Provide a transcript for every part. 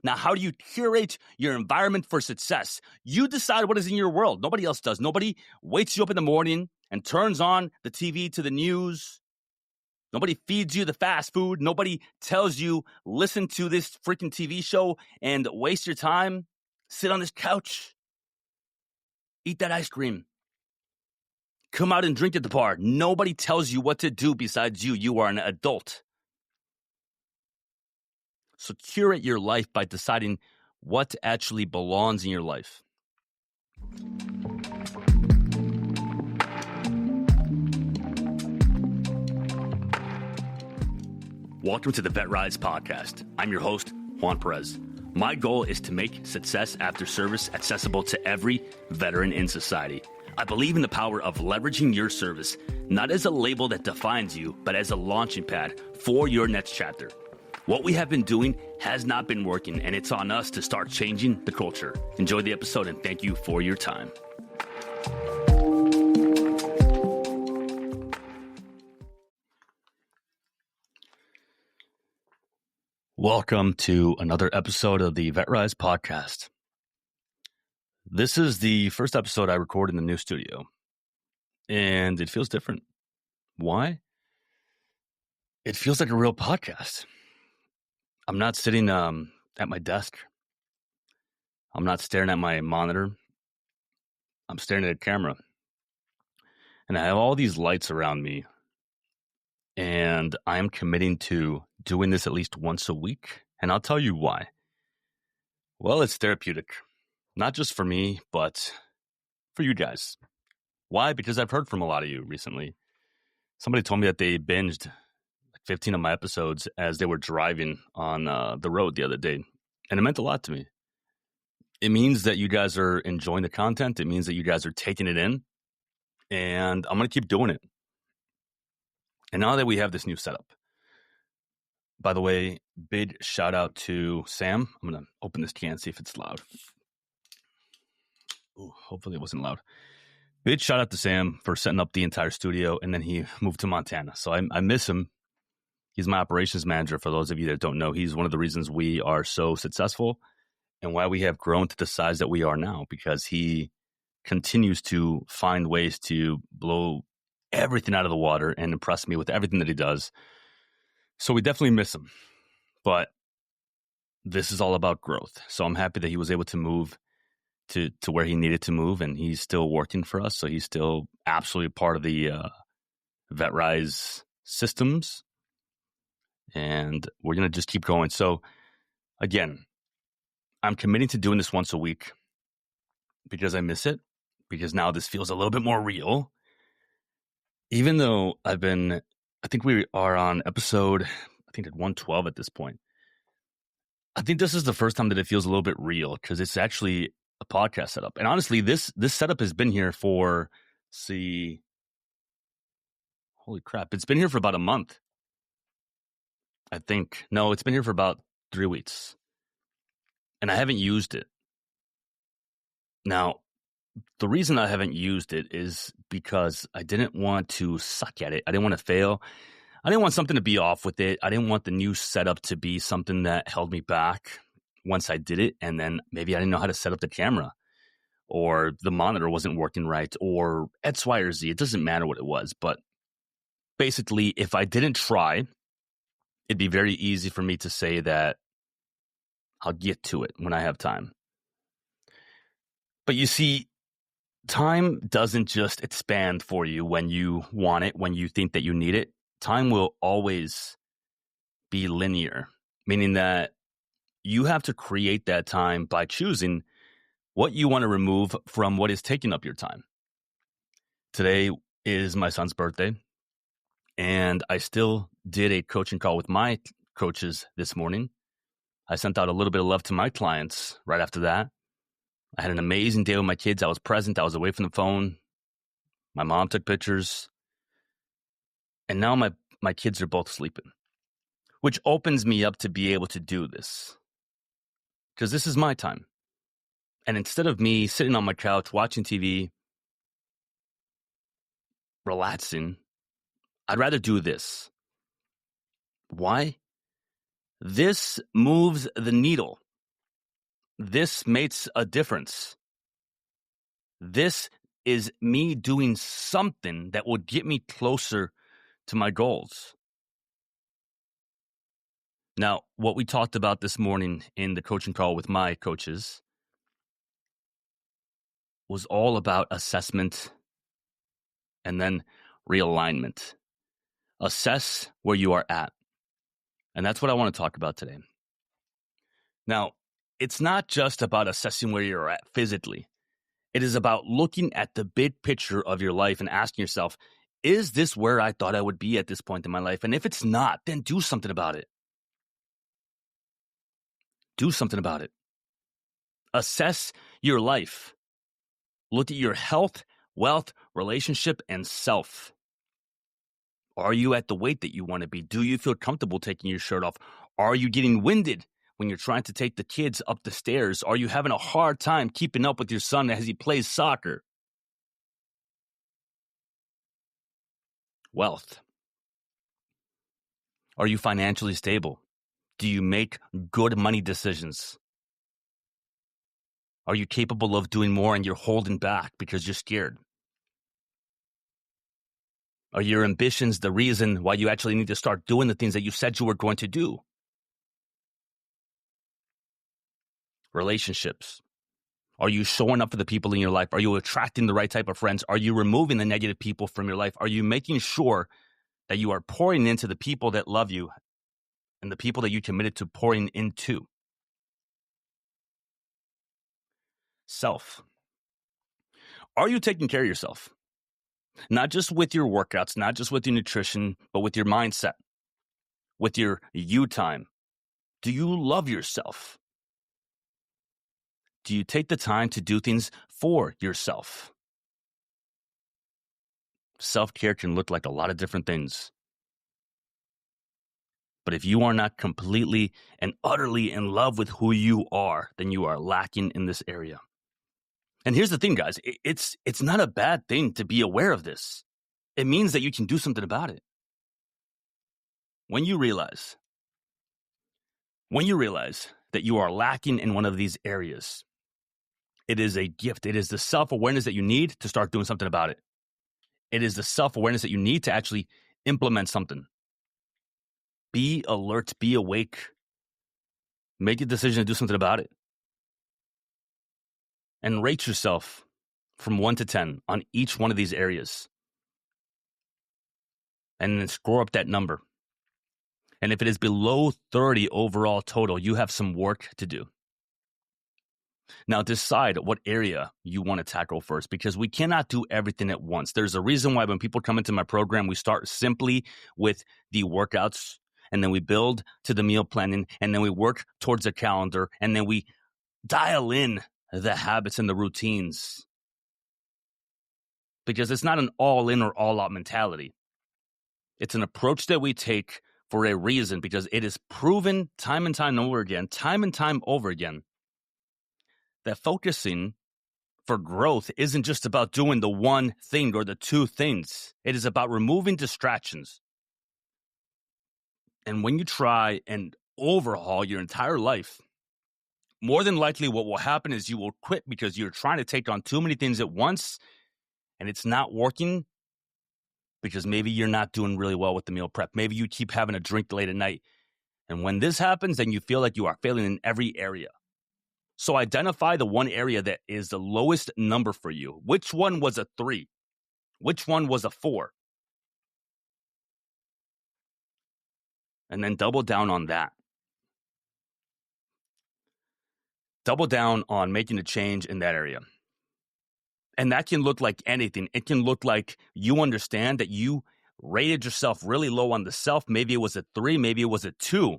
Now, how do you curate your environment for success? You decide what is in your world. Nobody else does. Nobody wakes you up in the morning and turns on the TV to the news. Nobody feeds you the fast food. Nobody tells you, listen to this freaking TV show and waste your time. Sit on this couch. Eat that ice cream. Come out and drink at the bar. Nobody tells you what to do besides you. You are an adult. So curate your life by deciding what actually belongs in your life. Welcome to the VetRise Podcast. I'm your host, Juan Perez. My goal is to make success after service accessible to every veteran in society. I believe in the power of leveraging your service, not as a label that defines you, but as a launching pad for your next chapter. What we have been doing has not been working, and it's on us to start changing the culture. Enjoy the episode, and thank you for your time. Welcome to another episode of the VetRise Podcast. This is the first episode I record in the new studio, and it feels different. Why? It feels like a real podcast. I'm not sitting at my desk. I'm not staring at my monitor. I'm staring at a camera. And I have all these lights around me. And I'm committing to doing this at least once a week. And I'll tell you why. Well, it's therapeutic. Not just for me, but for you guys. Why? Because I've heard from a lot of you recently. Somebody told me that they binged 15 of my episodes as they were driving on the road the other day. And it meant a lot to me. It means that you guys are enjoying the content. It means that you guys are taking it in. And I'm going to keep doing it. And now that we have this new setup, by the way, big shout out to Sam. I'm going to open this can, see if it's loud. Ooh, hopefully it wasn't loud. Big shout out to Sam for setting up the entire studio. And then he moved to Montana. So I miss him. He's my operations manager. For those of you that don't know, he's one of the reasons we are so successful and why we have grown to the size that we are now, because he continues to find ways to blow everything out of the water and impress me with everything that he does. So we definitely miss him. But this is all about growth. So I'm happy that he was able to move to where he needed to move, and he's still working for us. So he's still absolutely part of the VetRise systems. And we're going to just keep going. So, again, I'm committing to doing this once a week because I miss it, because now this feels a little bit more real. Even though I think we are on episode, I think at 112 at this point. I think this is the first time that it feels a little bit real because it's actually a podcast setup. And honestly, this setup has been here for, holy crap, it's been here for about a month. I think. No, it's been here for about 3 weeks. And I haven't used it. Now, the reason I haven't used it is because I didn't want to suck at it. I didn't want to fail. I didn't want something to be off with it. I didn't want the new setup to be something that held me back once I did it. And then maybe I didn't know how to set up the camera, or the monitor wasn't working right, or X, Y, or Z. It doesn't matter what it was. But basically, if I didn't try, it'd be very easy for me to say that I'll get to it when I have time. But you see, time doesn't just expand for you when you want it, when you think that you need it. Time will always be linear, meaning that you have to create that time by choosing what you want to remove from what is taking up your time. Today is my son's birthday. And I still did a coaching call with my coaches this morning. I sent out a little bit of love to my clients right after that. I had an amazing day with my kids. I was present. I was away from the phone. My mom took pictures. And now my kids are both sleeping, which opens me up to be able to do this. Because this is my time. And instead of me sitting on my couch watching TV, relaxing, I'd rather do this. Why? This moves the needle. This makes a difference. This is me doing something that will get me closer to my goals. Now, what we talked about this morning in the coaching call with my coaches was all about assessment and then realignment. Assess where you are at. And that's what I want to talk about today. Now, it's not just about assessing where you're at physically. It is about looking at the big picture of your life and asking yourself, is this where I thought I would be at this point in my life? And if it's not, then do something about it. Do something about it. Assess your life. Look at your health, wealth, relationship, and self. Are you at the weight that you want to be? Do you feel comfortable taking your shirt off? Are you getting winded when you're trying to take the kids up the stairs? Are you having a hard time keeping up with your son as he plays soccer? Wealth. Are you financially stable? Do you make good money decisions? Are you capable of doing more and you're holding back because you're scared? Are your ambitions the reason why you actually need to start doing the things that you said you were going to do? Relationships. Are you showing up for the people in your life? Are you attracting the right type of friends? Are you removing the negative people from your life? Are you making sure that you are pouring into the people that love you and the people that you committed to pouring into? Self. Are you taking care of yourself? Not just with your workouts, not just with your nutrition, but with your mindset, with your you time. Do you love yourself? Do you take the time to do things for yourself? Self-care can look like a lot of different things. But if you are not completely and utterly in love with who you are, then you are lacking in this area. And here's the thing, guys. It's not a bad thing to be aware of this. It means that you can do something about it. When you realize that you are lacking in one of these areas, it is a gift. It is the self-awareness that you need to start doing something about it. It is the self-awareness that you need to actually implement something. Be alert, be awake. Make a decision to do something about it. And rate yourself from 1 to 10 on each one of these areas. And then score up that number. And if it is below 30 overall total, you have some work to do. Now decide what area you want to tackle first, because we cannot do everything at once. There's a reason why when people come into my program, we start simply with the workouts, and then we build to the meal planning, and then we work towards a calendar, and then we dial in the habits and the routines. Because it's not an all-in or all-out mentality. It's an approach that we take for a reason, because it is proven time and time over again, that focusing for growth isn't just about doing the one thing or the two things. It is about removing distractions. And when you try and overhaul your entire life, more than likely what will happen is you will quit because you're trying to take on too many things at once and it's not working because maybe you're not doing really well with the meal prep. Maybe you keep having a drink late at night. And when this happens, then you feel like you are failing in every area. So identify the one area that is the lowest number for you. Which one was a 3? Which one was a 4? And then double down on that. Double down on making a change in that area. And that can look like anything. It can look like you understand that you rated yourself really low on the self. Maybe it was a 3, maybe it was a 2.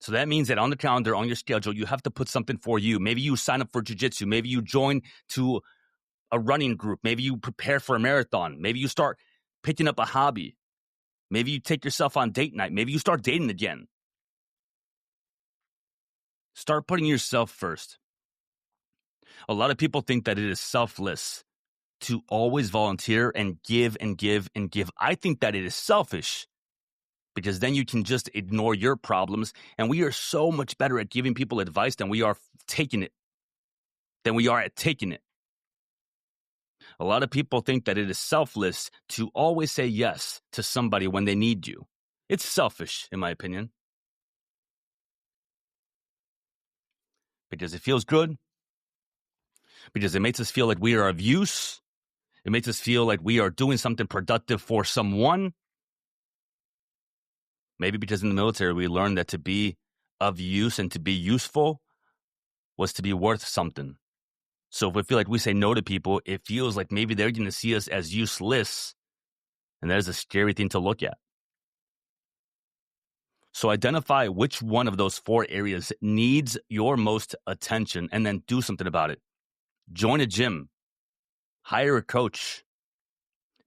So that means that on the calendar, on your schedule, you have to put something for you. Maybe you sign up for jiu-jitsu. Maybe you join to a running group. Maybe you prepare for a marathon. Maybe you start picking up a hobby. Maybe you take yourself on date night. Maybe you start dating again. Start putting yourself first. A lot of people think that it is selfless to always volunteer and give and give and give. I think that it is selfish because then you can just ignore your problems. And we are so much better at giving people advice than we are taking it than we are at taking it. A lot of people think that it is selfless to always say yes to somebody when they need you. It's selfish, in my opinion, because it feels good, because it makes us feel like we are of use. It makes us feel like we are doing something productive for someone. Maybe because in the military, we learned that to be of use and to be useful was to be worth something. So if we feel like we say no to people, it feels like maybe they're going to see us as useless. And that is a scary thing to look at. So identify which one of those 4 areas needs your most attention and then do something about it. Join a gym. Hire a coach.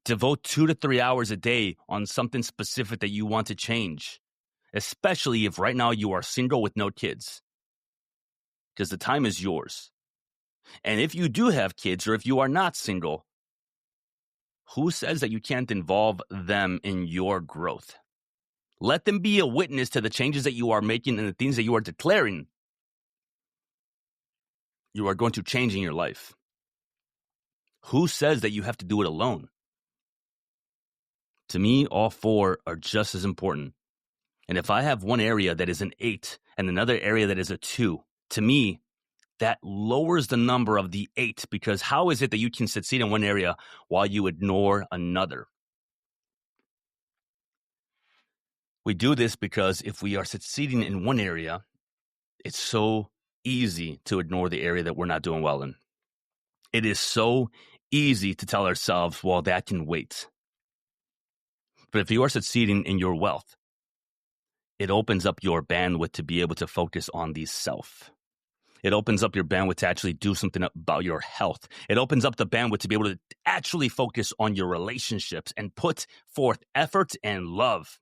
Devote 2 to 3 hours a day on something specific that you want to change, especially if right now you are single with no kids, because the time is yours. And if you do have kids, or if you are not single, who says that you can't involve them in your growth? Let them be a witness to the changes that you are making and the things that you are declaring you are going to change in your life. Who says that you have to do it alone? To me, all 4 are just as important. And if I have one area that is an 8 and another area that is a 2, to me, that lowers the number of the 8, because how is it that you can succeed in one area while you ignore another? We do this because if we are succeeding in one area, it's so easy to ignore the area that we're not doing well in. It is so easy to tell ourselves, well, that can wait. But if you are succeeding in your wealth, it opens up your bandwidth to be able to focus on the self. It opens up your bandwidth to actually do something about your health. It opens up the bandwidth to be able to actually focus on your relationships and put forth effort and love.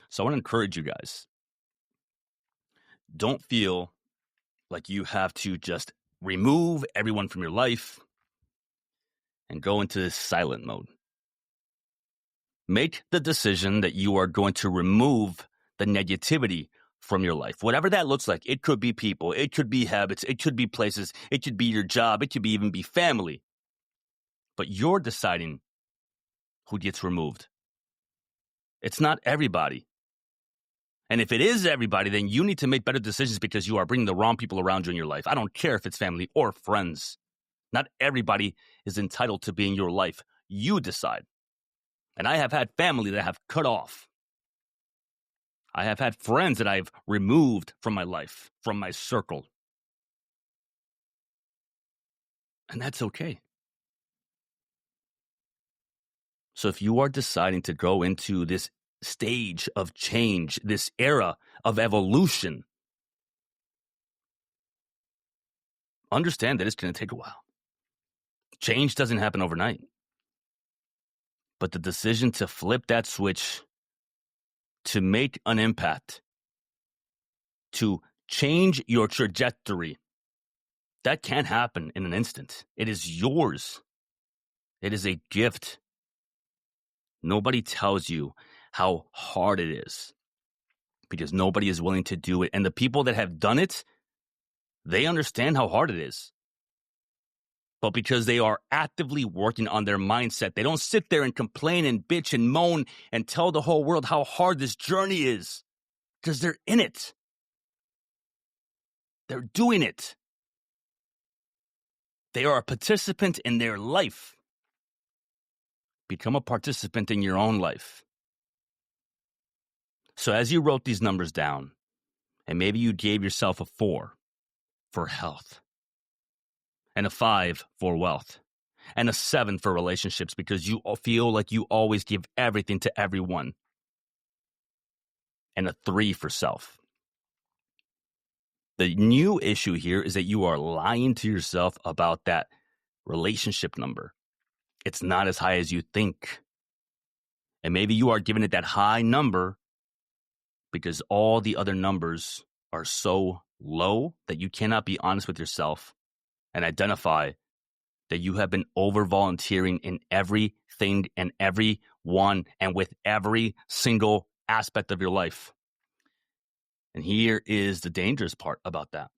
So I want to encourage you guys. Don't feel like you have to just remove everyone from your life and go into this silent mode. Make the decision that you are going to remove the negativity from your life. Whatever that looks like. It could be people. It could be habits. It could be places. It could be your job. It could even be family. But you're deciding who gets removed. It's not everybody. And if it is everybody, then you need to make better decisions because you are bringing the wrong people around you in your life. I don't care if it's family or friends. Not everybody is entitled to be in your life. You decide. And I have had family that I have cut off. I have had friends that I've removed from my life, from my circle. And that's okay. So if you are deciding to go into this stage of change, this era of evolution, understand that it's going to take a while. Change doesn't happen overnight. But the decision to flip that switch, to make an impact, to change your trajectory, that can't happen in an instant. It is yours. It is a gift. Nobody tells you how hard it is because nobody is willing to do it. And the people that have done it, they understand how hard it is. But because they are actively working on their mindset, they don't sit there and complain and bitch and moan and tell the whole world how hard this journey is because they're in it. They're doing it. They are a participant in their life. Become a participant in your own life. So as you wrote these numbers down, and maybe you gave yourself a 4 for health, and a 5 for wealth, and a 7 for relationships because you feel like you always give everything to everyone, and a 3 for self. The new issue here is that you are lying to yourself about that relationship number. It's not as high as you think. And maybe you are giving it that high number because all the other numbers are so low that you cannot be honest with yourself and identify that you have been over volunteering in everything and everyone and with every single aspect of your life. And here is the dangerous part about that.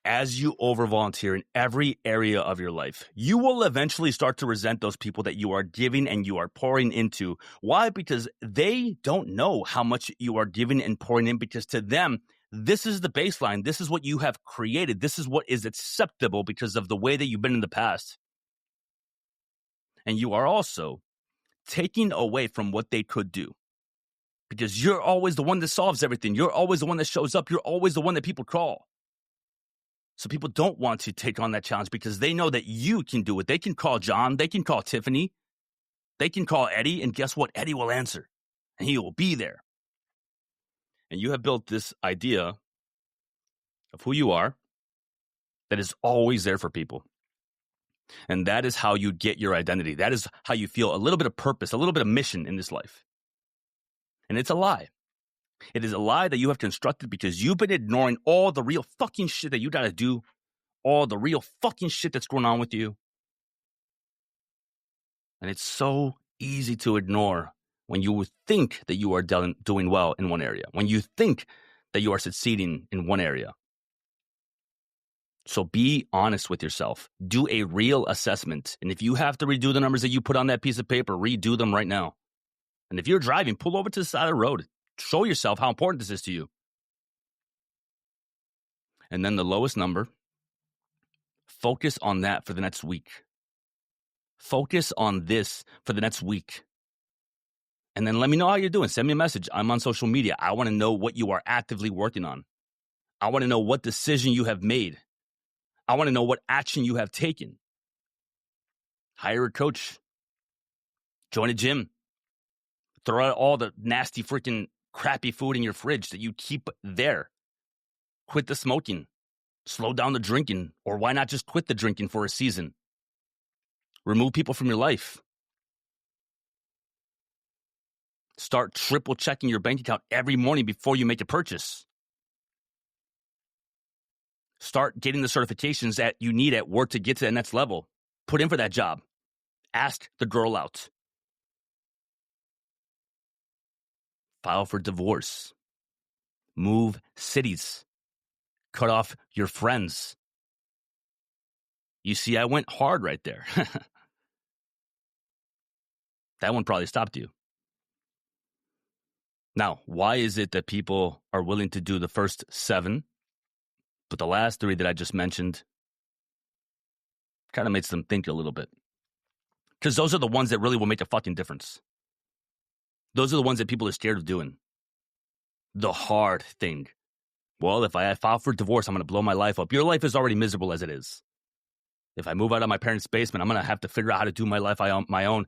As you over-volunteer in every area of your life, you will eventually start to resent those people that you are giving and you are pouring into. Why? Because they don't know how much you are giving and pouring in, because to them, this is the baseline. This is what you have created. This is what is acceptable because of the way that you've been in the past. And you are also taking away from what they could do, because you're always the one that solves everything. You're always the one that shows up. You're always the one that people call. So people don't want to take on that challenge because they know that you can do it. They can call John. They can call Tiffany. They can call Eddie. And guess what? Eddie will answer. And he will be there. And you have built this idea of who you are that is always there for people. And that is how you get your identity. That is how you feel a little bit of purpose, a little bit of mission in this life. And it's a lie. It is a lie that you have constructed because you've been ignoring all the real fucking shit that you got to do, all the real fucking shit that's going on with you. And it's so easy to ignore when you think that you are doing well in one area, when you think that you are succeeding in one area. So be honest with yourself. Do a real assessment. And if you have to redo the numbers that you put on that piece of paper, redo them right now. And if you're driving, pull over to the side of the road. Show yourself how important this is to you. And then the lowest number, focus on that for the next week. Focus on this for the next week. And then let me know how you're doing. Send me a message. I'm on social media. I want to know what you are actively working on. I want to know what decision you have made. I want to know what action you have taken. Hire a coach. Join a gym. Throw out all the nasty freaking crappy food in your fridge that you keep there. Quit the smoking. Slow down the drinking. Or why not just quit the drinking for a season? Remove people from your life. Start triple checking your bank account every morning before you make a purchase. Start getting the certifications that you need at work to get to the next level. Put in for that job. Ask the girl out. File for divorce. Move cities. Cut off your friends. You see, I went hard right there. That one probably stopped you. Now, why is it that people are willing to do the first 7, but the last 3 that I just mentioned kind of makes them think a little bit? Because those are the ones that really will make a fucking difference. Those are the ones that people are scared of doing. The hard thing. Well, if I file for divorce, I'm going to blow my life up. Your life is already miserable as it is. If I move out of my parents' basement, I'm going to have to figure out how to do my life on my own.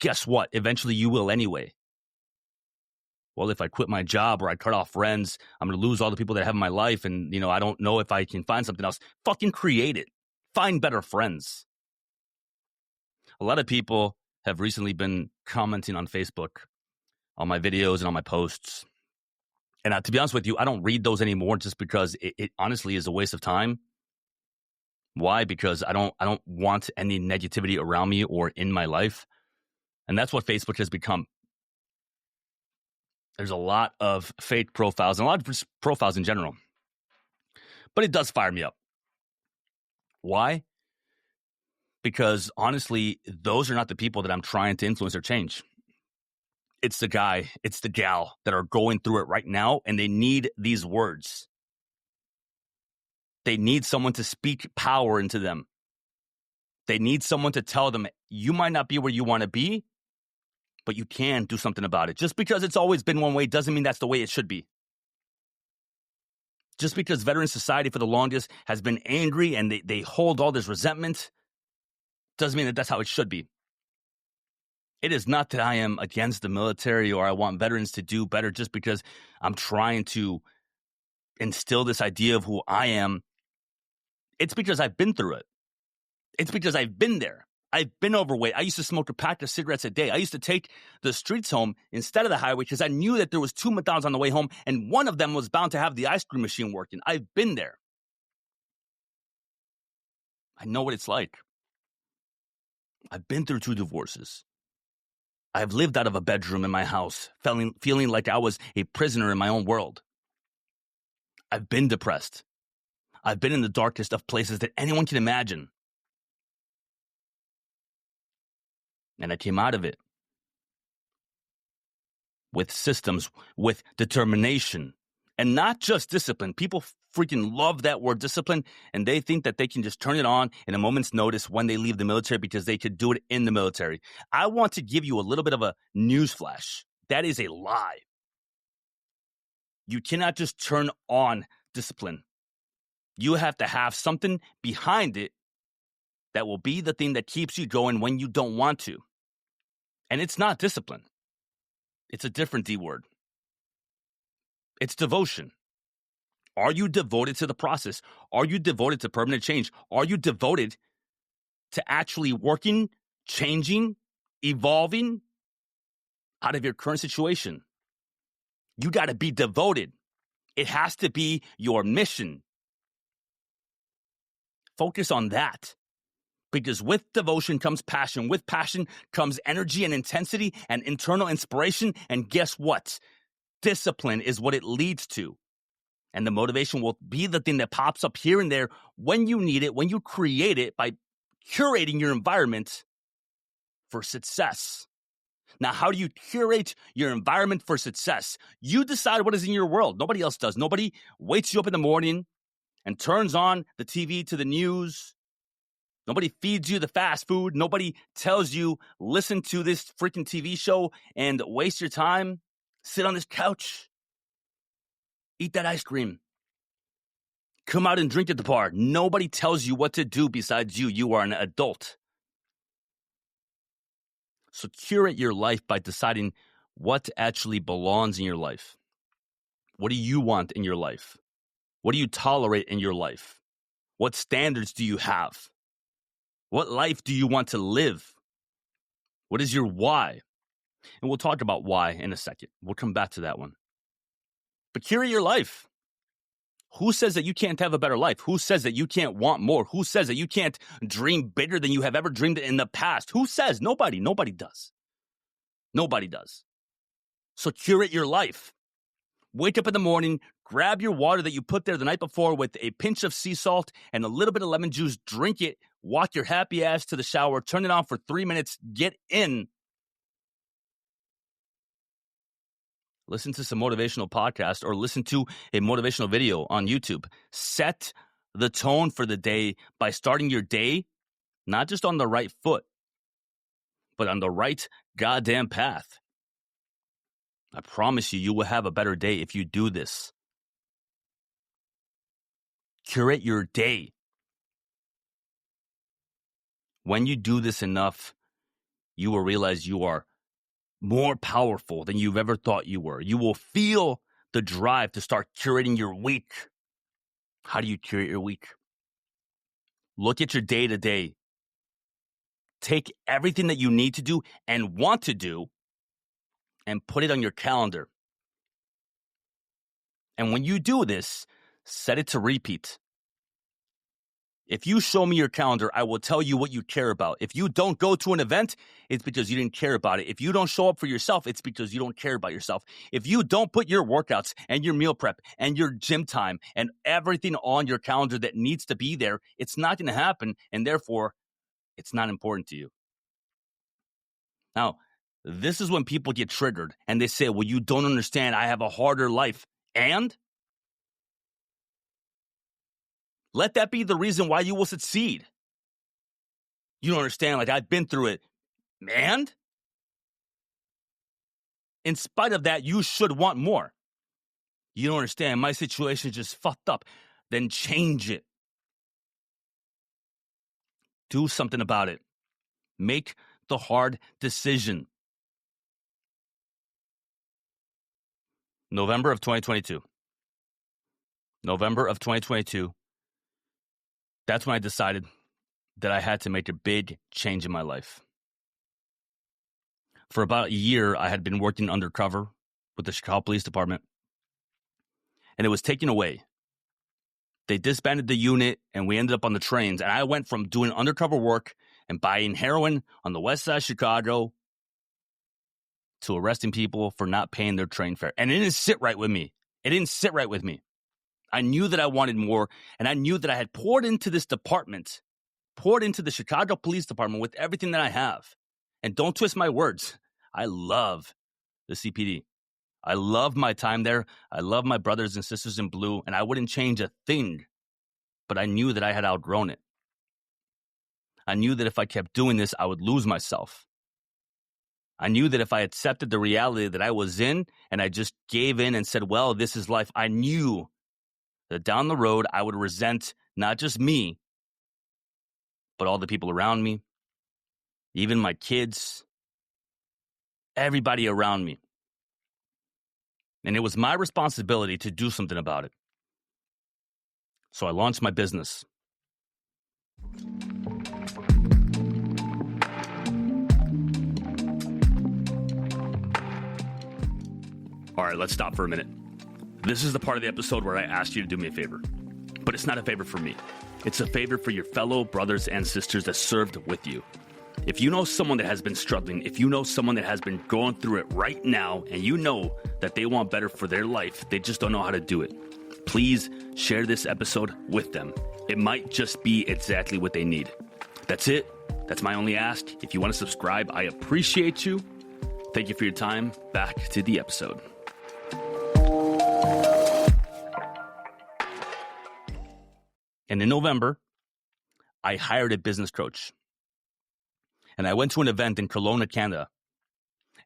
Guess what? Eventually you will anyway. Well, if I quit my job or I cut off friends, I'm going to lose all the people that I have in my life. And, I don't know if I can find something else. Fucking create it. Find better friends. A lot of people have recently been commenting on Facebook on my videos and on my posts. And to be honest with you, I don't read those anymore just because it honestly is a waste of time. Why? Because I don't want any negativity around me or in my life. And that's what Facebook has become. There's a lot of fake profiles and a lot of profiles in general. But it does fire me up. Why? Because honestly, those are not the people that I'm trying to influence or change. It's the guy, it's the gal that are going through it right now, and they need these words. They need someone to speak power into them. They need someone to tell them, you might not be where you want to be, but you can do something about it. Just because it's always been one way doesn't mean that's the way it should be. Just because veteran society for the longest has been angry and they hold all this resentment doesn't mean that that's how it should be. It is not that I am against the military or I want veterans to do better just because I'm trying to instill this idea of who I am. It's because I've been through it. It's because I've been there. I've been overweight. I used to smoke a pack of cigarettes a day. I used to take the streets home instead of the highway because I knew that there was 2 McDonald's on the way home and one of them was bound to have the ice cream machine working. I've been there. I know what it's like. I've been through 2 divorces. I've lived out of a bedroom in my house, feeling like I was a prisoner in my own world. I've been depressed. I've been in the darkest of places that anyone can imagine. And I came out of it with systems, with determination, and not just discipline. People freaking love that word discipline, and they think that they can just turn it on in a moment's notice when they leave the military because they could do it in the military. I want to give you a little bit of a news flash. That is a lie. You cannot just turn on discipline. You have to have something behind it that will be the thing that keeps you going when you don't want to. And it's not discipline. It's a different D word. It's devotion. Are you devoted to the process? Are you devoted to permanent change? Are you devoted to actually working, changing, evolving out of your current situation? You got to be devoted. It has to be your mission. Focus on that. Because with devotion comes passion. With passion comes energy and intensity and internal inspiration. And guess what? Discipline is what it leads to. And the motivation will be the thing that pops up here and there when you need it, when you create it by curating your environment for success. Now, how do you curate your environment for success? You decide what is in your world. Nobody else does. Nobody wakes you up in the morning and turns on the TV to the news. Nobody feeds you the fast food. Nobody tells you, listen to this freaking TV show and waste your time. Sit on this couch. Eat that ice cream. Come out and drink at the bar. Nobody tells you what to do besides you. You are an adult. So curate your life by deciding what actually belongs in your life. What do you want in your life? What do you tolerate in your life? What standards do you have? What life do you want to live? What is your why? And we'll talk about why in a second. We'll come back to that one. But curate your life. Who says that you can't have a better life? Who says that you can't want more? Who says that you can't dream bigger than you have ever dreamed in the past? Who says? Nobody. Nobody does. Nobody does. So curate your life. Wake up in the morning, grab your water that you put there the night before with a pinch of sea salt and a little bit of lemon juice, drink it, walk your happy ass to the shower, turn it on for 3 minutes, get in. Listen to some motivational podcast or listen to a motivational video on YouTube. Set the tone for the day by starting your day, not just on the right foot, but on the right goddamn path. I promise you, you will have a better day if you do this. Curate your day. When you do this enough, you will realize you are more powerful than you've ever thought you were. You will feel the drive to start curating your week. How do you curate your week? Look at your day to day. Take everything that you need to do and want to do and put it on your calendar. And when you do this, set it to repeat. If you show me your calendar, I will tell you what you care about. If you don't go to an event, it's because you didn't care about it. If you don't show up for yourself, it's because you don't care about yourself. If you don't put your workouts and your meal prep and your gym time and everything on your calendar that needs to be there, it's not going to happen, and therefore, it's not important to you. Now, this is when people get triggered and they say, well, you don't understand. I have a harder life. And let that be the reason why you will succeed. You don't understand, like I've been through it. And in spite of that, you should want more. You don't understand, my situation is just fucked up. Then change it. Do something about it. Make the hard decision. November of 2022. That's when I decided that I had to make a big change in my life. For about a year, I had been working undercover with the Chicago Police Department, and it was taken away. They disbanded the unit, and we ended up on the trains, and I went from doing undercover work and buying heroin on the west side of Chicago to arresting people for not paying their train fare. And it didn't sit right with me. I knew that I wanted more, and I knew that I had poured into this department, poured into the Chicago Police Department with everything that I have. And don't twist my words. I love the CPD. I love my time there. I love my brothers and sisters in blue, and I wouldn't change a thing. But I knew that I had outgrown it. I knew that if I kept doing this, I would lose myself. I knew that if I accepted the reality that I was in and I just gave in and said, well, this is life, I knew that down the road I would resent not just me, but all the people around me, even my kids, everybody around me. And it was my responsibility to do something about it. So I launched my business. All right, let's stop for a minute. This is the part of the episode where I asked you to do me a favor. But it's not a favor for me. It's a favor for your fellow brothers and sisters that served with you. If you know someone that has been struggling, if you know someone that has been going through it right now, and you know that they want better for their life, they just don't know how to do it, please share this episode with them. It might just be exactly what they need. That's it. That's my only ask. If you want to subscribe, I appreciate you. Thank you for your time. Back to the episode. And in November, I hired a business coach. And I went to an event in Kelowna, Canada.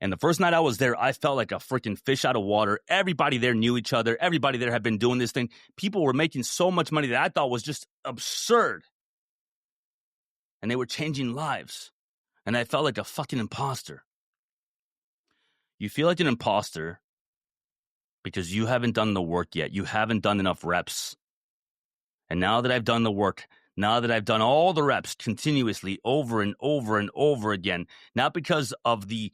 And the first night I was there, I felt like a freaking fish out of water. Everybody there knew each other. Everybody there had been doing this thing. People were making so much money that I thought was just absurd. And they were changing lives. And I felt like a fucking imposter. You feel like an imposter because you haven't done the work yet. You haven't done enough reps. And now that I've done the work, now that I've done all the reps continuously over and over and over again, not because of the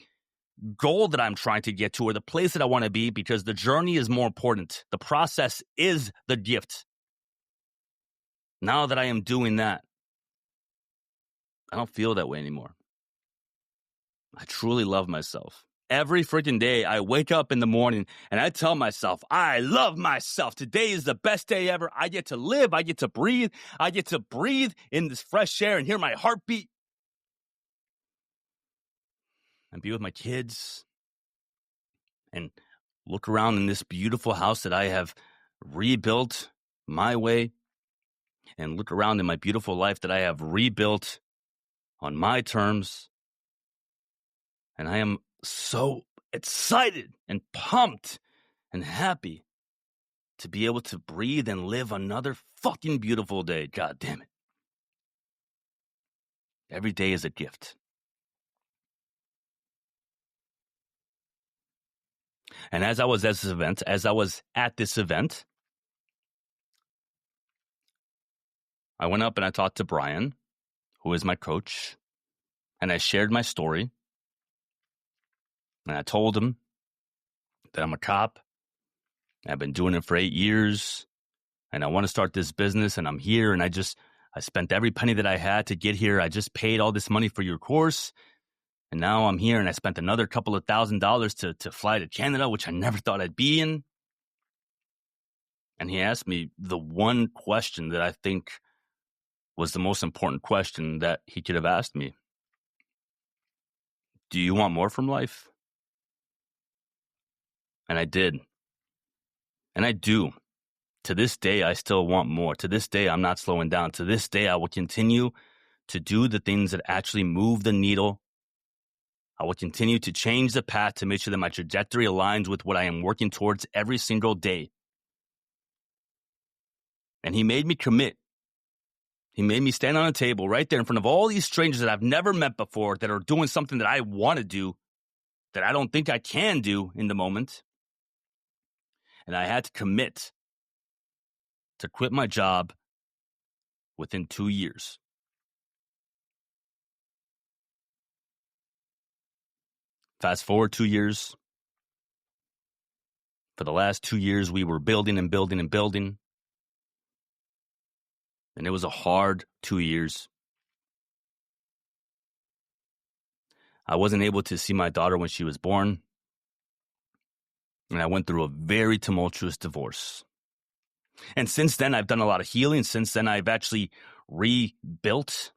goal that I'm trying to get to or the place that I want to be, because the journey is more important. The process is the gift. Now that I am doing that, I don't feel that way anymore. I truly love myself. Every freaking day, I wake up in the morning and I tell myself, I love myself. Today is the best day ever. I get to live. I get to breathe. I get to breathe in this fresh air and hear my heartbeat. And be with my kids. And look around in this beautiful house that I have rebuilt my way. And look around in my beautiful life that I have rebuilt on my terms. And I am so excited and pumped and happy to be able to breathe and live another fucking beautiful day. God damn it. Every day is a gift. And as I was at this event, I went up and I talked to Brian, who is my coach, and I shared my story. And I told him that I'm a cop. I've been doing it for 8 years. And I want to start this business. And I'm here. And I spent every penny that I had to get here. I just paid all this money for your course. And now I'm here. And I spent another couple of $1,000s to fly to Canada, which I never thought I'd be in. And he asked me the one question that I think was the most important question that he could have asked me. Do you want more from life? And I did. And I do. To this day, I still want more. To this day, I'm not slowing down. To this day, I will continue to do the things that actually move the needle. I will continue to change the path to make sure that my trajectory aligns with what I am working towards every single day. And he made me commit. He made me stand on a table right there in front of all these strangers that I've never met before that are doing something that I want to do, that I don't think I can do in the moment. And I had to commit to quit my job within 2 years. Fast forward 2 years. For the last 2 years, we were building and building and building. And it was a hard 2 years. I wasn't able to see my daughter when she was born. And I went through a very tumultuous divorce. And since then, I've done a lot of healing. Since then, I've actually rebuilt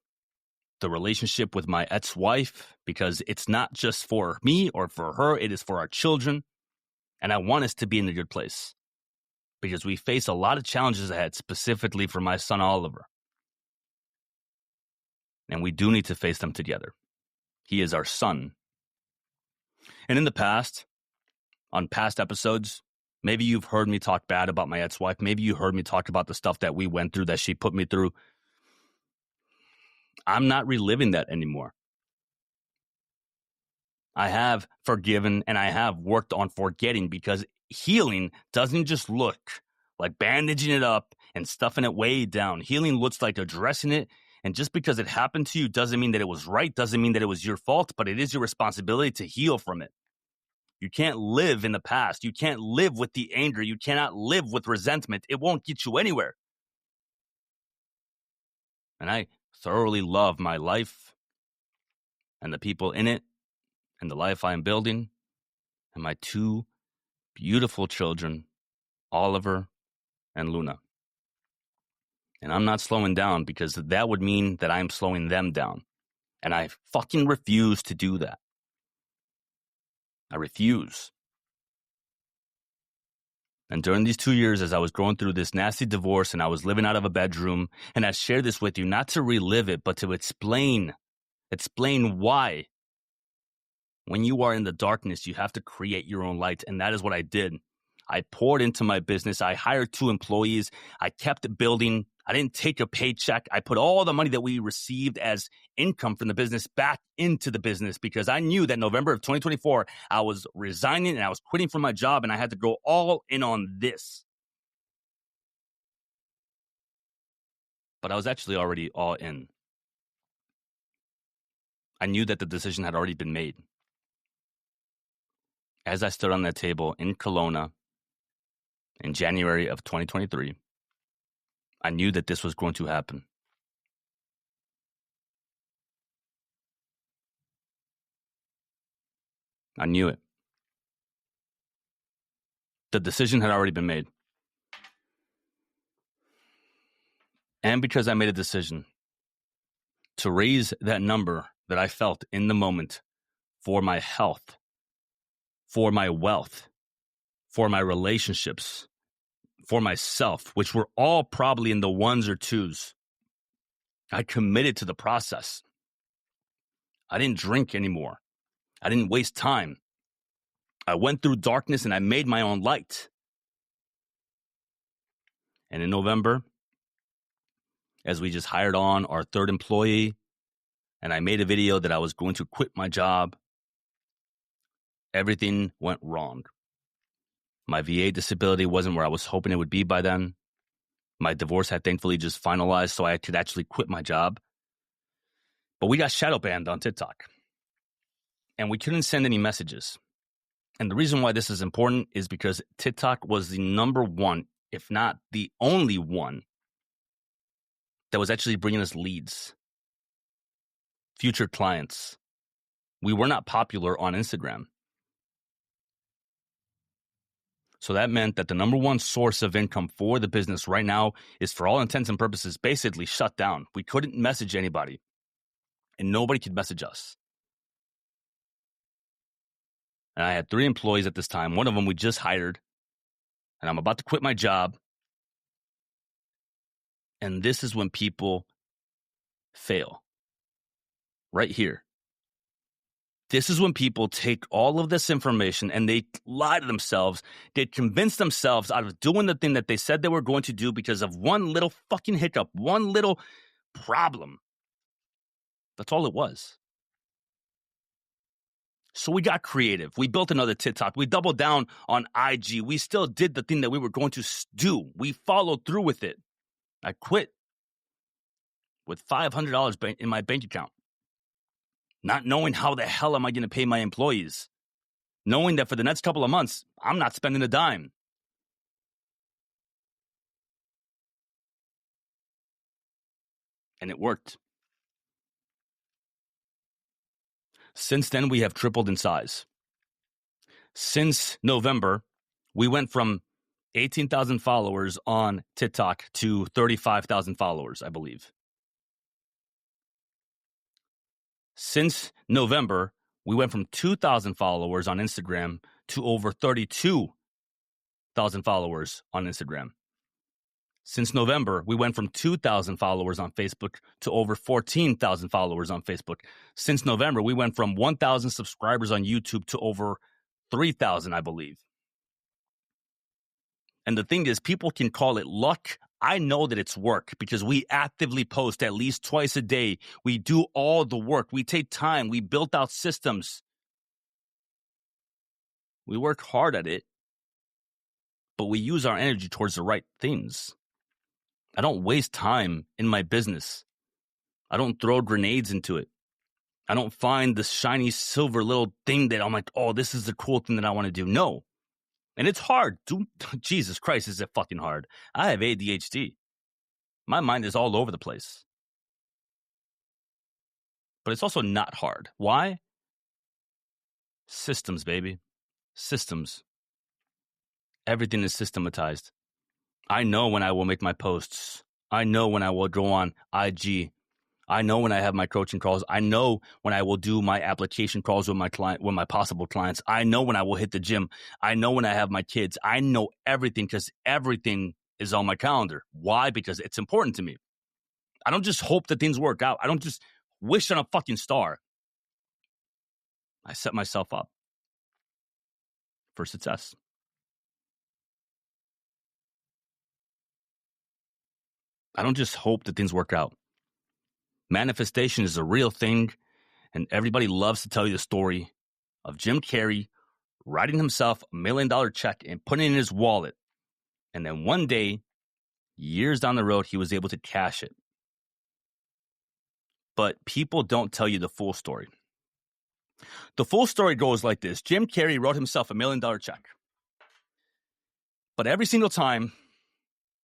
the relationship with my ex-wife, because it's not just for me or for her, it is for our children. And I want us to be in a good place, because we face a lot of challenges ahead, specifically for my son, Oliver. And we do need to face them together. He is our son. And in the past, on past episodes, maybe you've heard me talk bad about my ex-wife. Maybe you heard me talk about the stuff that we went through, that she put me through. I'm not reliving that anymore. I have forgiven and I have worked on forgetting, because healing doesn't just look like bandaging it up and stuffing it way down. Healing looks like addressing it. And just because it happened to you doesn't mean that it was right, doesn't mean that it was your fault, but it is your responsibility to heal from it. You can't live in the past. You can't live with the anger. You cannot live with resentment. It won't get you anywhere. And I thoroughly love my life and the people in it and the life I am building and my two beautiful children, Oliver and Luna. And I'm not slowing down, because that would mean that I'm slowing them down. And I fucking refuse to do that. I refuse. And during these 2 years, as I was going through this nasty divorce and I was living out of a bedroom, and I share this with you, not to relive it, but to explain why. When you are in the darkness, you have to create your own light. And that is what I did. I poured into my business. I hired 2 employees. I kept building. I didn't take a paycheck. I put all the money that we received as income from the business back into the business, because I knew that November of 2024, I was resigning and I was quitting from my job, and I had to go all in on this. But I was actually already all in. I knew that the decision had already been made. As I stood on that table in Kelowna in January of 2023, I knew that this was going to happen. I knew it. The decision had already been made. And because I made a decision to raise that number that I felt in the moment for my health, for my wealth, for my relationships, for myself, which were all probably in the 1s or 2s, I committed to the process. I didn't drink anymore. I didn't waste time. I went through darkness and I made my own light. And in November, as we just hired on our 3rd employee, and I made a video that I was going to quit my job, everything went wrong. My VA disability wasn't where I was hoping it would be by then. My divorce had thankfully just finalized, so I could actually quit my job. But we got shadow banned on TikTok, and we couldn't send any messages. And the reason why this is important is because TikTok was the number one, if not the only one, that was actually bringing us leads, future clients. We were not popular on Instagram. So that meant that the number one source of income for the business right now is, for all intents and purposes, basically shut down. We couldn't message anybody, and nobody could message us. And I had 3 employees at this time. One of them we just hired, and I'm about to quit my job. And this is when people fail. Right here. This is when people take all of this information and they lie to themselves. They convince themselves out of doing the thing that they said they were going to do because of one little fucking hiccup, one little problem. That's all it was. So we got creative. We built another TikTok. We doubled down on IG. We still did the thing that we were going to do. We followed through with it. I quit with $500 in my bank account, not knowing how the hell am I going to pay my employees, knowing that for the next couple of months, I'm not spending a dime. And it worked. Since then, we have tripled in size. Since November, We went from 18,000 followers on TikTok to 35,000 followers, I believe. Since November, we went from 2,000 followers on Instagram to over 32,000 followers on Instagram. Since November, we went from 2,000 followers on Facebook to over 14,000 followers on Facebook. Since November, we went from 1,000 subscribers on YouTube to over 3,000, I believe. And the thing is, people can call it luck. I know that it's work because we actively post at least twice a day. We do all the work. We take time. We built out systems. We work hard at it, but we use our energy towards the right things. I don't waste time in my business. I don't throw grenades into it. I don't find the shiny silver little thing that I'm like, oh, this is the cool thing that I want to do. No. And it's hard. Dude, Jesus Christ, is it fucking hard. I have ADHD. My mind is all over the place. But it's also not hard. Why? Systems, baby. Systems. Everything is systematized. I know when I will make my posts. I know when I will go on IG. I know when I have my coaching calls. I know when I will do my application calls with my client, with my possible clients. I know when I will hit the gym. I know when I have my kids. I know everything because everything is on my calendar. Why? Because it's important to me. I don't just hope that things work out. I don't just wish on a fucking star. I set myself up for success. I don't just hope that things work out. Manifestation is a real thing, and everybody loves to tell you the story of Jim Carrey writing himself $1 million check and putting it in his wallet. And then one day, years down the road, he was able to cash it. But people don't tell you the full story. The full story goes like this. Jim Carrey wrote himself $1 million check. But every single time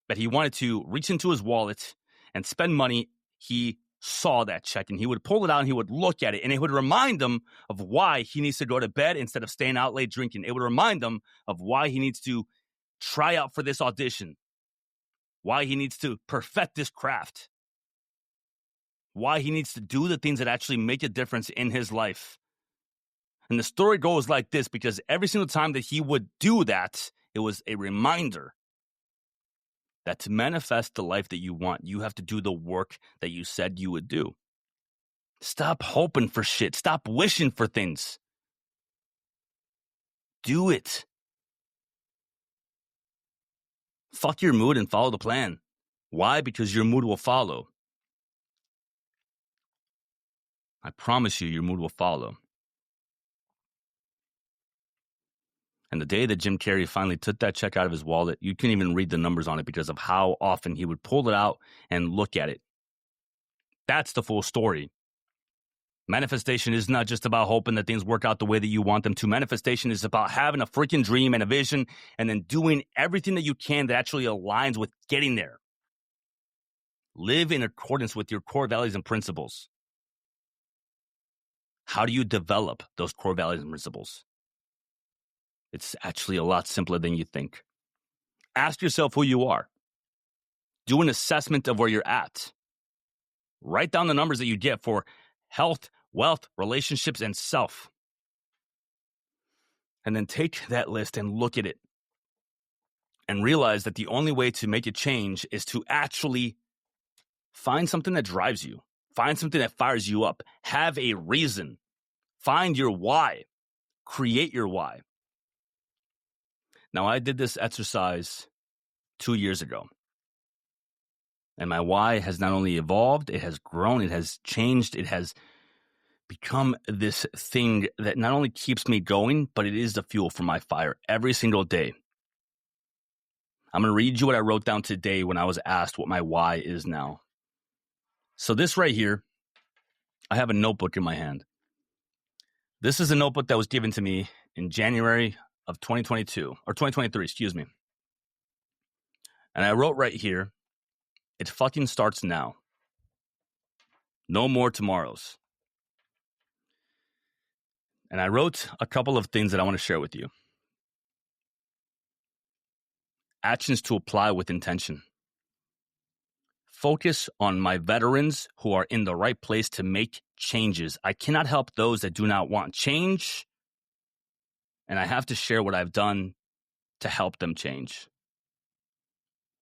that he wanted to reach into his wallet and spend money, he saw that check and he would pull it out and he would look at it and it would remind him of why he needs to go to bed instead of staying out late drinking. It would remind him of why he needs to try out for this audition, why he needs to perfect this craft, why he needs to do the things that actually make a difference in his life. And the story goes like this because every single time that he would do that, it was a reminder that to manifest the life that you want, you have to do the work that you said you would do. Stop hoping for shit. Stop wishing for things. Do it. Fuck your mood and follow the plan. Why? Because your mood will follow. I promise you, your mood will follow. And the day that Jim Carrey finally took that check out of his wallet, you couldn't even read the numbers on it because of how often he would pull it out and look at it. That's the full story. Manifestation is not just about hoping that things work out the way that you want them to. Manifestation is about having a freaking dream and a vision and then doing everything that you can that actually aligns with getting there. Live in accordance with your core values and principles. How do you develop those core values and principles? It's actually a lot simpler than you think. Ask yourself who you are. Do an assessment of where you're at. Write down the numbers that you get for health, wealth, relationships, and self. And then take that list and look at it. And realize that the only way to make a change is to actually find something that drives you. Find something that fires you up. Have a reason. Find your why. Create your why. Now, I did this exercise 2 years ago. And my why has not only evolved, it has grown, it has changed, it has become this thing that not only keeps me going, but it is the fuel for my fire every single day. I'm going to read you what I wrote down today when I was asked what my why is now. So this right here, I have a notebook in my hand. This is a notebook that was given to me in January of 2022, or 2023, excuse me. And I wrote right here, it fucking starts now. No more tomorrows. And I wrote a couple of things that I want to share with you. actions to apply with intention. Focus on my veterans who are in the right place to make changes. I cannot help those that do not want change, and I have to share what I've done to help them change.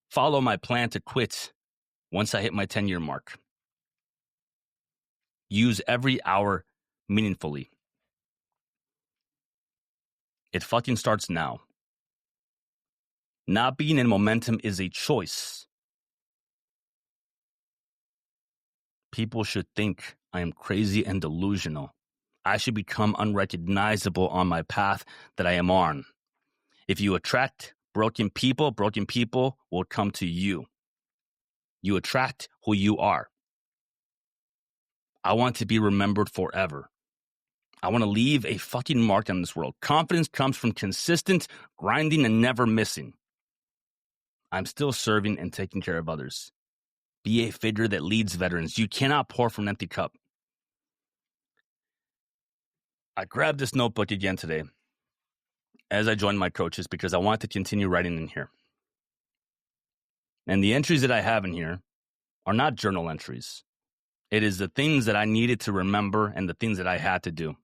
Follow my plan to quit once I hit my 10-year mark. Use every hour meaningfully. It fucking starts now. Not being in momentum is a choice. People should think I am crazy and delusional. I should become unrecognizable on my path that I am on. If you attract broken people will come to you. You attract who you are. I want to be remembered forever. I want to leave a fucking mark on this world. Confidence comes from consistent grinding and never missing. I'm still serving and taking care of others. Be a figure that leads veterans. You cannot pour from an empty cup. I grabbed this notebook again today as I joined my coaches because I want to continue writing in here. And the entries that I have in here are not journal entries. It is the things that I needed to remember and the things that I had to do.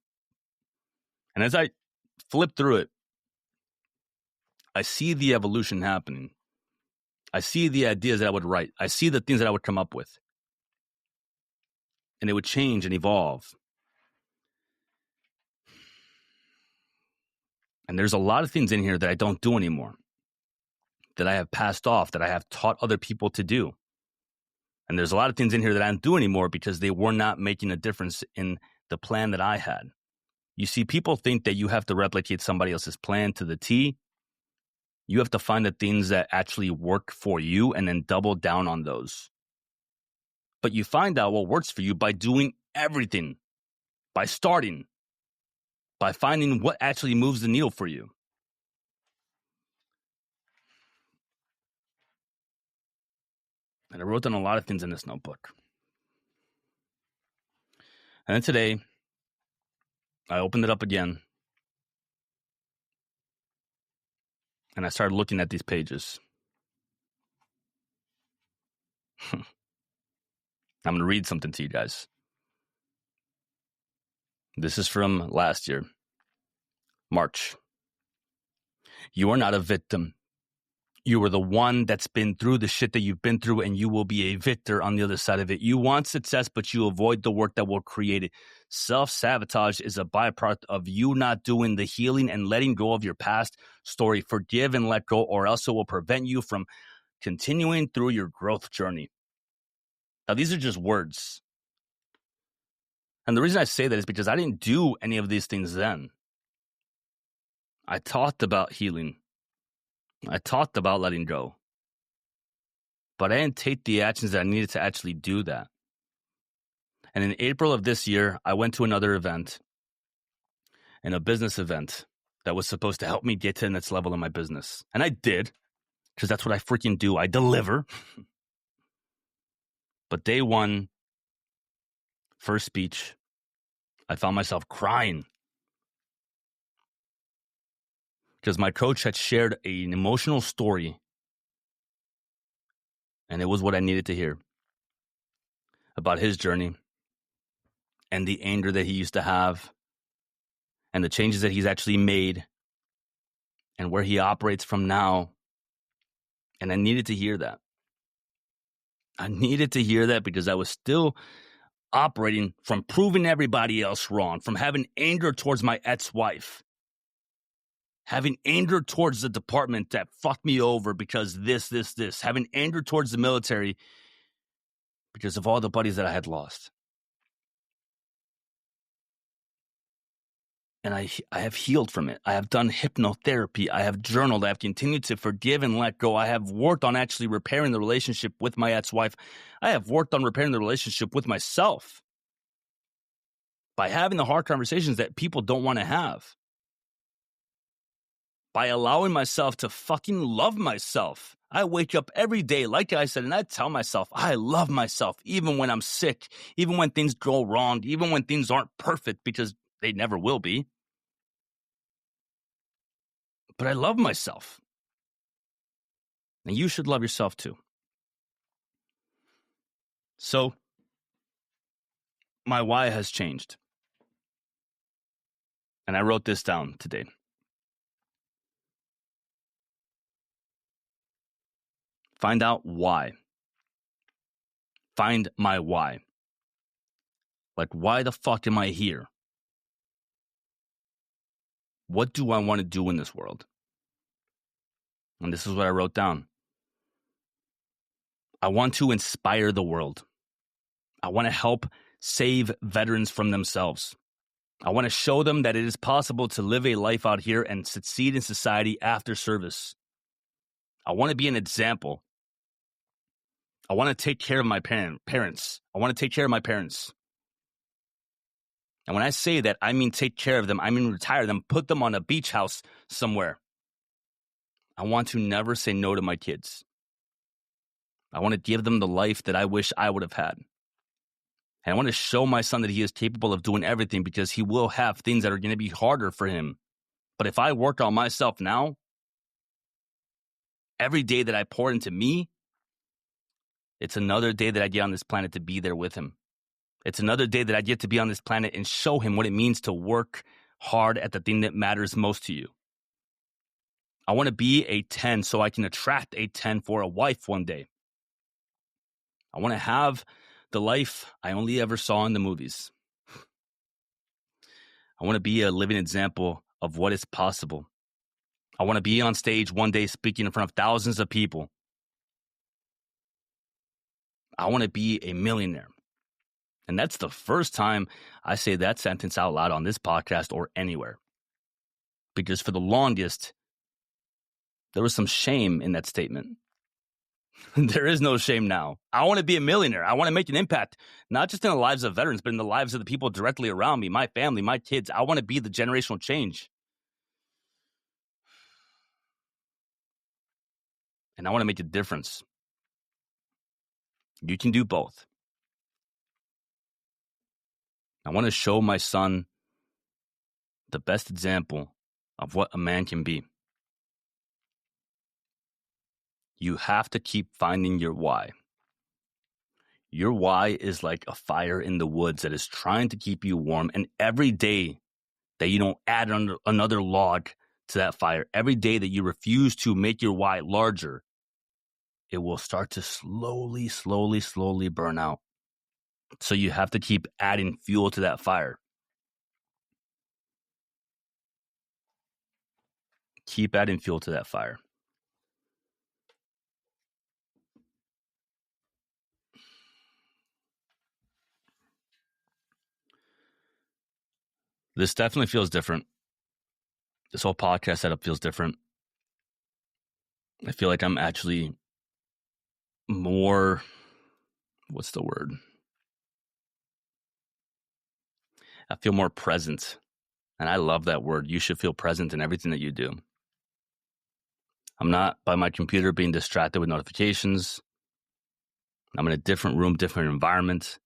And as I flip through it, I see the evolution happening. I see the ideas that I would write. I see the things that I would come up with. And it would change and evolve. And there's a lot of things in here that I don't do anymore, that I have passed off, that I have taught other people to do. And there's a lot of things in here that I don't do anymore because they were not making a difference in the plan that I had. You see, people think that you have to replicate somebody else's plan to the T. You have to find the things that actually work for you and then double down on those. But you find out what works for you by doing everything, by starting, by finding what actually moves the needle for you. And I wrote down a lot of things in this notebook. And then today, I opened it up again. And I started looking at these pages. I'm going to read something to you guys. This is from last year, March. You are not a victim. You are the one that's been through the shit that you've been through, and you will be a victor on the other side of it. You want success, but you avoid the work that will create it. Self-sabotage is a byproduct of you not doing the healing and letting go of your past story. Forgive and let go, or else it will prevent you from continuing through your growth journey. Now, these are just words. And the reason I say that is because I didn't do any of these things then. I talked about healing. I talked about letting go. But I didn't take the actions that I needed to actually do that. And in April of this year, I went to another event, a business event that was supposed to help me get to the next level in my business. And I did, because that's what I freaking do. I deliver. But day one, first speech, I found myself crying. Because my coach had shared an emotional story, and it was what I needed to hear about his journey and the anger that he used to have and the changes that he's actually made and where he operates from now. And I needed to hear that. I needed to hear that because I was still operating from proving everybody else wrong, from having anger towards my ex-wife, having anger towards the department that fucked me over because this, having anger towards the military because of all the buddies that I had lost. And I have healed from it. I have done hypnotherapy. I have journaled. I have continued to forgive and let go. I have worked on actually repairing the relationship with my ex-wife. I have worked on repairing the relationship with myself by having the hard conversations that people don't want to have. By allowing myself to fucking love myself. I wake up every day, like I said, and I tell myself, I love myself, even when I'm sick, even when things go wrong, even when things aren't perfect, because they never will be. But I love myself. And you should love yourself too. So, my why has changed. And I wrote this down today. Find out why. Find my why. Like, why the fuck am I here? What do I want to do in this world? And this is what I wrote down. I want to inspire the world. I want to help save veterans from themselves. I want to show them that it is possible to live a life out here and succeed in society after service. I want to be an example. I want to take care of my parents. I want to take care of my parents. And when I say that, I mean take care of them. I mean retire them, put them on a beach house somewhere. I want to never say no to my kids. I want to give them the life that I wish I would have had. And I want to show my son that he is capable of doing everything, because he will have things that are going to be harder for him. But if I work on myself now, every day that I pour into me, it's another day that I get on this planet to be there with him. It's another day that I get to be on this planet and show him what it means to work hard at the thing that matters most to you. I want to be a 10 so I can attract a 10 for a wife one day. I want to have the life I only ever saw in the movies. I want to be a living example of what is possible. I want to be on stage one day speaking in front of thousands of people. I want to be a millionaire. And that's the first time I say that sentence out loud on this podcast or anywhere. Because for the longest, there was some shame in that statement. There is no shame now. I want to be a millionaire. I want to make an impact, not just in the lives of veterans, but in the lives of the people directly around me, my family, my kids. I want to be the generational change. And I want to make a difference. You can do both. I want to show my son the best example of what a man can be. You have to keep finding your why. Your why is like a fire in the woods that is trying to keep you warm. And every day that you don't add another log to that fire, every day that you refuse to make your why larger, it will start to slowly burn out. So you have to keep adding fuel to that fire. Keep adding fuel to that fire. This definitely feels different. This whole podcast setup feels different. I feel like I'm actually more, what's the word? I feel more present. And I love that word. You should feel present in everything that you do. I'm not by my computer being distracted with notifications. I'm in a different room, different environment.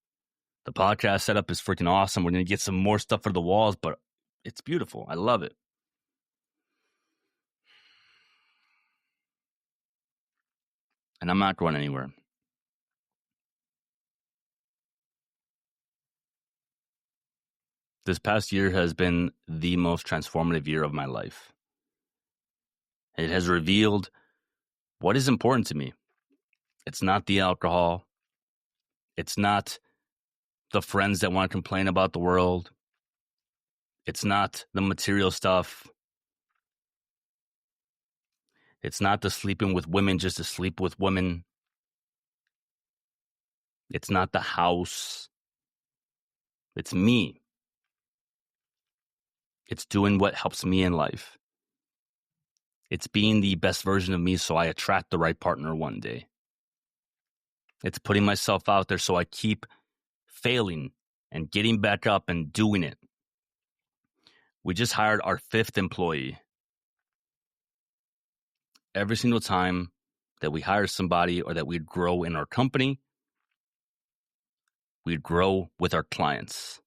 The podcast setup is freaking awesome. We're going to get some more stuff for the walls, but it's beautiful. I love it. And I'm not going anywhere. This past year has been the most transformative year of my life. It has revealed what is important to me. It's not the alcohol. It's not the friends that want to complain about the world. It's not the material stuff. It's not the sleeping with women just to sleep with women. It's not the house. It's me. It's doing what helps me in life. It's being the best version of me so I attract the right partner one day. It's putting myself out there so I keep failing and getting back up and doing it. We just hired our 5th employee. Every single time that we hire somebody or that we grow in our company, we grow with our clients.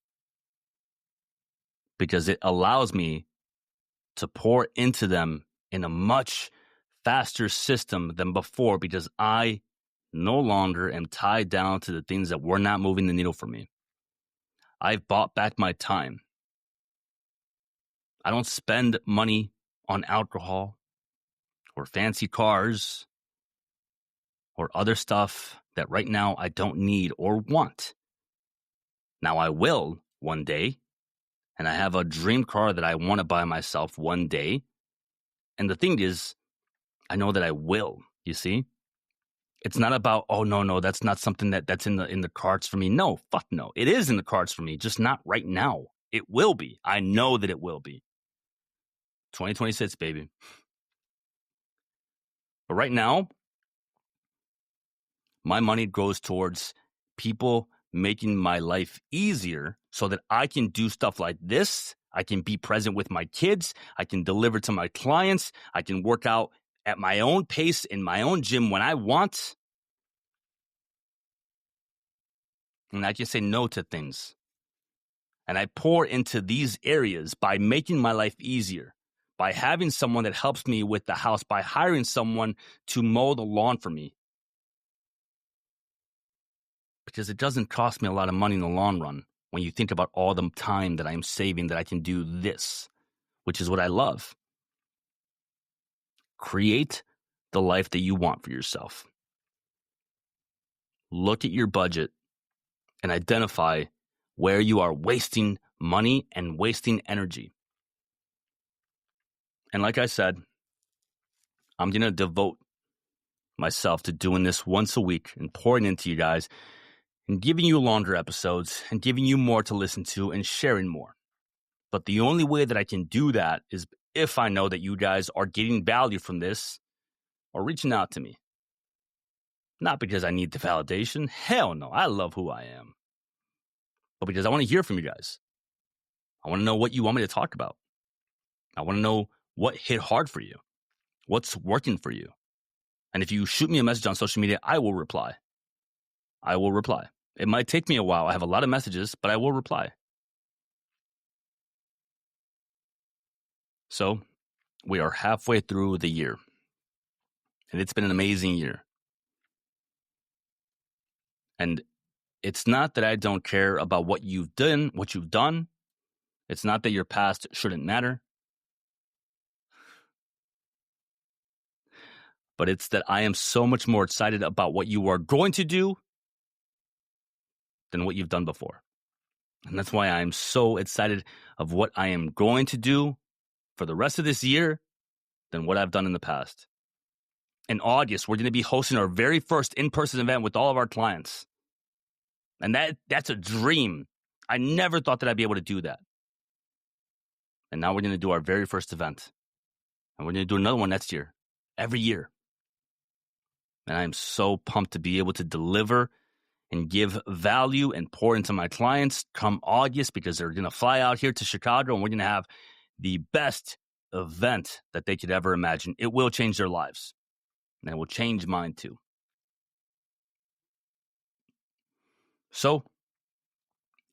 Because it allows me to pour into them in a much faster system than before because I no longer am tied down to the things that were not moving the needle for me. I've bought back my time. I don't spend money on alcohol or fancy cars or other stuff that right now I don't need or want. Now I will one day, and I have a dream car that I want to buy myself one day. And the thing is, I know that I will, you see? It's not about, oh, no, that's not something that's in the cards for me. No, fuck no. It is in the cards for me, just not right now. It will be. I know that it will be. 2026, baby. But right now, my money goes towards people making my life easier so that I can do stuff like this. I can be present with my kids. I can deliver to my clients. I can work out at my own pace in my own gym when I want. And I can say no to things. And I pour into these areas by making my life easier, by having someone that helps me with the house, by hiring someone to mow the lawn for me. Because it doesn't cost me a lot of money in the long run when you think about all the time that I'm saving that I can do this, which is what I love. Create the life that you want for yourself. Look at your budget and identify where you are wasting money and wasting energy. And like I said, I'm going to devote myself to doing this once a week and pouring into you guys and giving you longer episodes and giving you more to listen to and sharing more. But the only way that I can do that is if I know that you guys are getting value from this or reaching out to me. Not because I need the validation. Hell no. I love who I am. But because I want to hear from you guys. I want to know what you want me to talk about. I want to know what hit hard for you. What's working for you. And if you shoot me a message on social media, I will reply. I will reply. It might take me a while. I have a lot of messages, but I will reply. So we are halfway through the year. And it's been an amazing year. And it's not that I don't care about what you've done. It's not that your past shouldn't matter. But it's that I am so much more excited about what you are going to do than what you've done before. And that's why I'm so excited of what I am going to do for the rest of this year than what I've done in the past. In August, we're going to be hosting our very first in-person event with all of our clients. And that's a dream. I never thought that I'd be able to do that. And now we're going to do our very first event. And we're going to do another one next year, every year. And I'm so pumped to be able to deliver and give value and pour into my clients come August because they're going to fly out here to Chicago and we're going to have the best event that they could ever imagine. It will change their lives. And it will change mine too. So,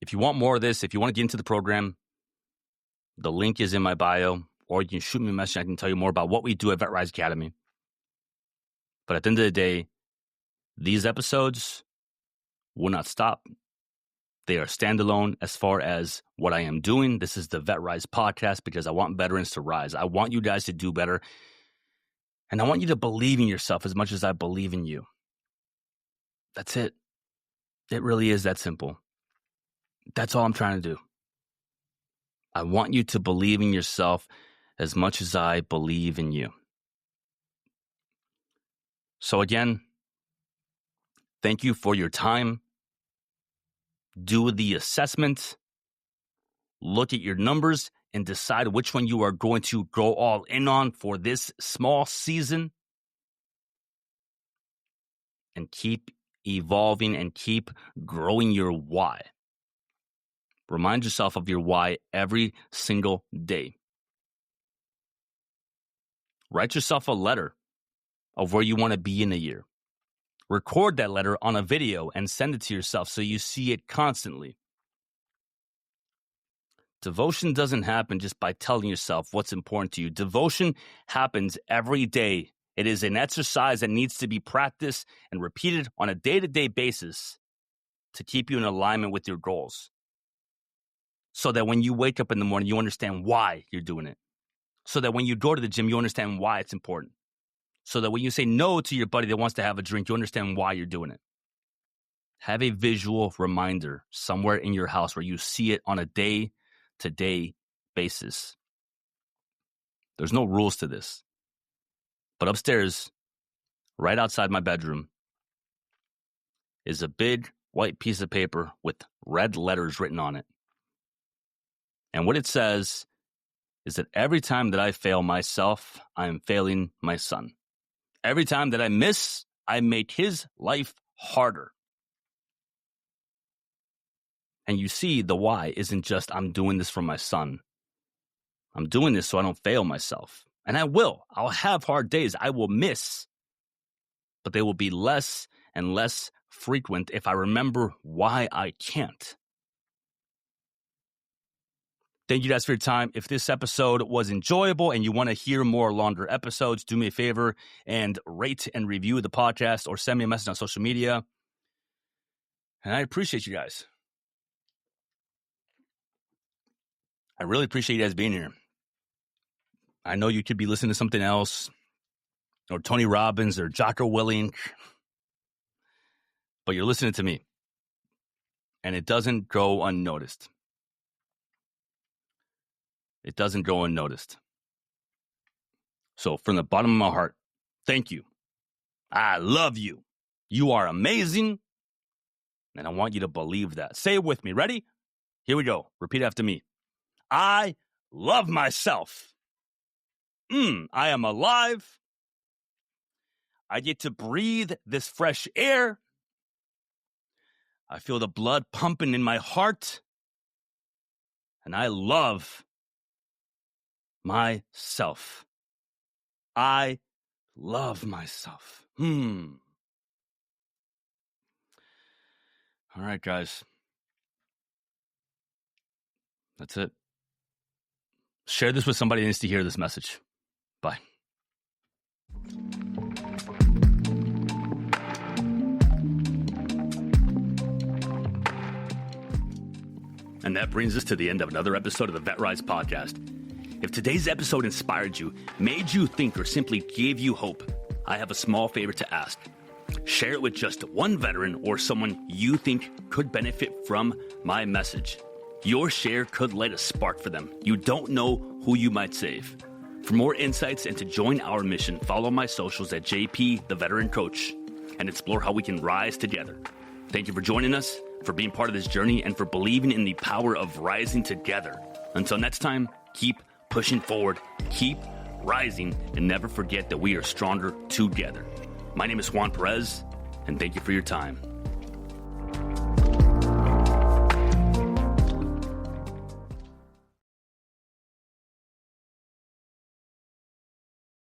if you want more of this, if you want to get into the program, the link is in my bio, or you can shoot me a message. I can tell you more about what we do at VetRise Academy. But at the end of the day, these episodes will not stop. They are standalone as far as what I am doing. This is the VetRise podcast because I want veterans to rise. I want you guys to do better. And I want you to believe in yourself as much as I believe in you. That's it. It really is that simple. That's all I'm trying to do. I want you to believe in yourself as much as I believe in you. So again, thank you for your time. Do the assessment. Look at your numbers and decide which one you are going to go all in on for this small season. And keep evolving and keep growing your why. Remind yourself of your why every single day. Write yourself a letter of where you want to be in a year. Record that letter on a video and send it to yourself so you see it constantly. Devotion doesn't happen just by telling yourself what's important to you. Devotion happens every day It is an exercise that needs to be practiced and repeated on a day-to-day basis to keep you in alignment with your goals. So that when you wake up in the morning, you understand why you're doing it. So that when you go to the gym, you understand why it's important. So that when you say no to your buddy that wants to have a drink, you understand why you're doing it. Have a visual reminder somewhere in your house where you see it on a day-to-day basis. There's no rules to this. But upstairs, right outside my bedroom, is a big white piece of paper with red letters written on it. And what it says is that every time that I fail myself, I am failing my son. Every time that I miss, I make his life harder. And you see, the why isn't just I'm doing this for my son. I'm doing this so I don't fail myself. And I will. I'll have hard days. I will miss. But they will be less and less frequent if I remember why I can't. Thank you guys for your time. If this episode was enjoyable and you want to hear more longer episodes, do me a favor and rate and review the podcast or send me a message on social media. And I appreciate you guys. I really appreciate you guys being here. I know you could be listening to something else, or Tony Robbins or Jocko Willink, but you're listening to me, and it doesn't go unnoticed. It doesn't go unnoticed. So from the bottom of my heart, thank you. I love you. You are amazing, and I want you to believe that. Say it with me. Ready? Here we go. Repeat after me. I love myself. I am alive. I get to breathe this fresh air. I feel the blood pumping in my heart. And I love myself. I love myself. All right, guys. That's it. Share this with somebody that needs to hear this message. Bye. And that brings us to the end of another episode of the VetRise podcast. If today's episode inspired you, made you think, or simply gave you hope, I have a small favor to ask. Share it with just one veteran or someone you think could benefit from my message. Your share could light a spark for them. You don't know who you might save. For more insights and to join our mission, follow my socials at JP, the Veteran Coach, and explore how we can rise together. Thank you for joining us, for being part of this journey, and for believing in the power of rising together. Until next time, keep pushing forward, keep rising, and never forget that we are stronger together. My name is Juan Perez, and thank you for your time.